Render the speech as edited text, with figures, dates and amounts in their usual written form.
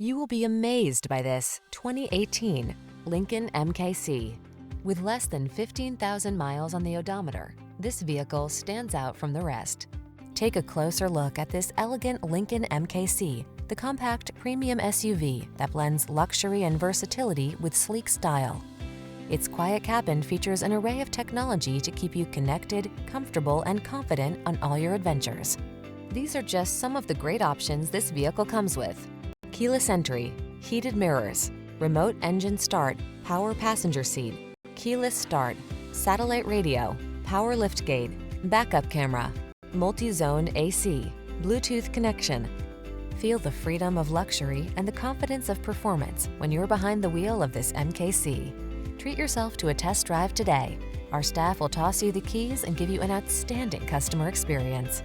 You will be amazed by this 2018 Lincoln MKC. With less than 15,000 miles on the odometer, this vehicle stands out from the rest. Take a closer look at this elegant Lincoln MKC, the compact premium SUV that blends luxury and versatility with sleek style. Its quiet cabin features an array of technology to keep you connected, comfortable, and confident on all your adventures. These are just some of the great options this vehicle comes with: keyless entry, heated mirrors, remote engine start, power passenger seat, keyless start, satellite radio, power liftgate, backup camera, multi-zone AC, Bluetooth connection. Feel the freedom of luxury and the confidence of performance when you're behind the wheel of this MKC. Treat yourself to a test drive today. Our staff will toss you the keys and give you an outstanding customer experience.